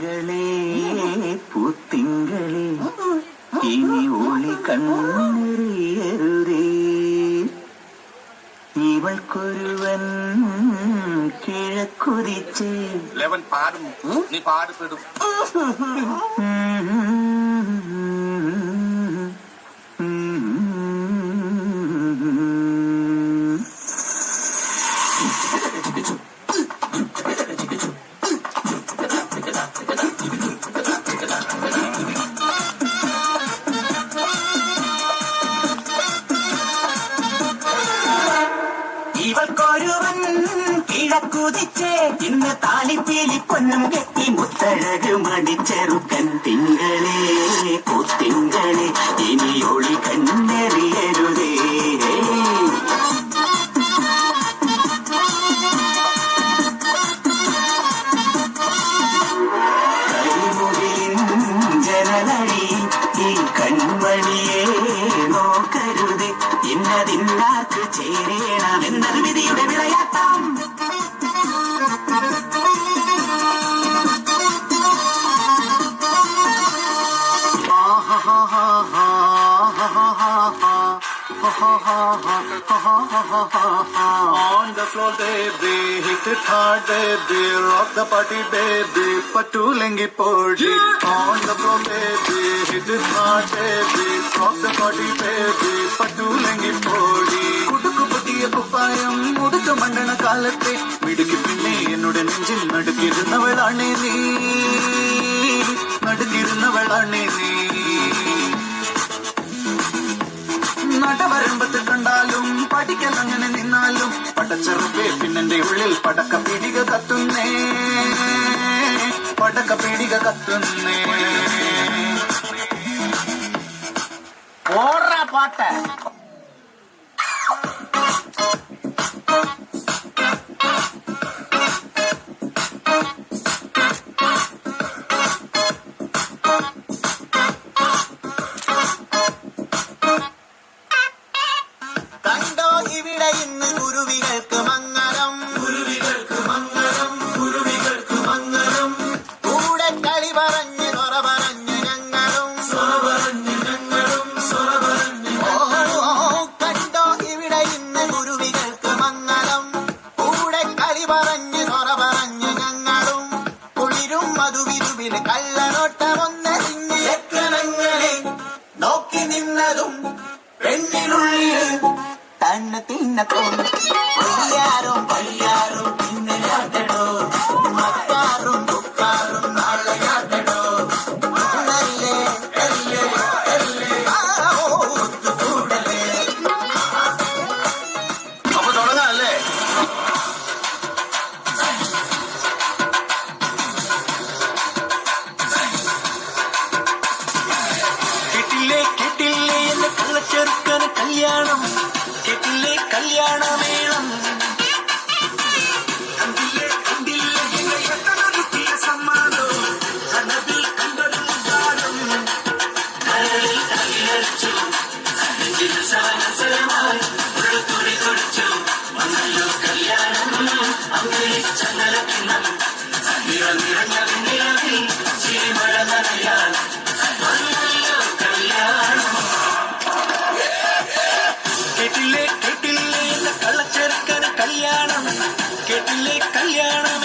പൂത്തിങ്കളേ പൂത്തിങ്കളേ ഇനി ഒളി കണ്ണെറിയരുതേ ഇവൾക്കൊരുവൻ കിഴക്കുതിച്ച് ലെവൻ പാടും നീ പാടുപെടും ഇവൾക്കൊരുവൻ കിഴക്കുതിച്ച് ഇന്ന് താലിപ്പീലി പൊന്നും കെട്ടി മുത്തഴക് മടിച്ചെറുക്കൻ തിങ്കളേ പൂത്തിങ്കളേ ഇനി ഒളി കണ്ണെറിയരുതേ ജനലടി ഈ കൺമണിയെ നോക്കരുത് ഇന്നതിന്നാക്ക് ചേരേണമെന്നത് വിധിയുടെ വിളയാട്ടം On the floor, baby, hit it hard, baby, rock the party, baby, patulengi podi. On the floor, baby, hit it hard, baby, rock the party, baby, patulengi podi. കുടുക്കു പൊട്ടിയ കുപ്പായം മുടുക്കു മണ്ടണ കാലത്തെ മിടുക്കി പിന്നെ എന്നോട് നെഞ്ചിൽ നടുക്കിരുന്നവളാണേ നീ നടുക്കിരുന്നവളാണേ നീ നടവരമ്പത്ത് കണ്ടാലും പഠിക്കൽ അങ്ങനെ നിന്നാലും പടച്ചെറുപ്പേ പിന്നെന്റെ ഉള്ളിൽ പടക്ക പീടിക കത്തുന്നേ പടക്ക പീടിക കത്തുന്നേ ഓടാ പാട്ട് കണ്ടോ ഇവിടെ ഇന്ന് കുരുവികൾക്ക് മംഗളം കുരുവികൾക്ക് മംഗളം കുരുവികൾക്ക് മംഗളം കൂടെ കളി പറഞ്ഞ് സൊറ പറഞ്ഞ് ഞങ്ങളും സൊറ പറഞ്ഞ് ഞങ്ങളും സൊറ പറഞ്ഞ് കണ്ടോ ഇവിടെ ഇന്ന് കുരുവികൾക്ക് മംഗളം കൂടെ കളി പറഞ്ഞ് സൊറ പറഞ്ഞ് ഞങ്ങളും കുളിരും മധുവിരുവിൽ കള്ളനോട്ടമൊന്നറിഞ്ഞ് എക്കണങ്ങളെ നോക്കി നിന്നതും പെണ്ണിനുള്ളിൽ തണ്ണു തിന്നക്കും വയ്യാറും വയ്യാറും പിന്നെ യാതടോ മക്കാറും ദുഃഖാറും നാളെ യാതടോ നല്ലേ നല്ലേ നല്ലേ കൂടലേ അപ്പൊ തുടങ്ങാല്ലേ കെട്ടില്ലേ കെട്ടില്ലേ എന്റെ കള്ളച്ചെറുക്കന് കല്യാണം കെട്ടില്ലേ കല്യാണമേളം കണ്ടില്ലേ കണ്ടില്ലേ എന്നെ എത്തനൊരുക്കിയ സമ്മാനം കണ്ണതിൽ കണ്ടൊരു ഗാനം കരളിൽ കല്ലിലടിച്ചു നെഞ്ചിൽ സവനസരമായി ഒരു തുടി തുടിച്ചു വന്നല്ലോ കല്യാണം അങ്ങനെ ചങ്ങല കിണ്ണം നിറഞ്ഞ നിലവിൽ ചിരിമഴ നനയാൻ വന്നല്ലോ കല്യാണം കേട്ടില്ലേ കേട്ടില്ലേ എന്ന കള്ളച്ചെറുക്കന് കല്യാണം കേട്ടില്ലേ കല്യാണം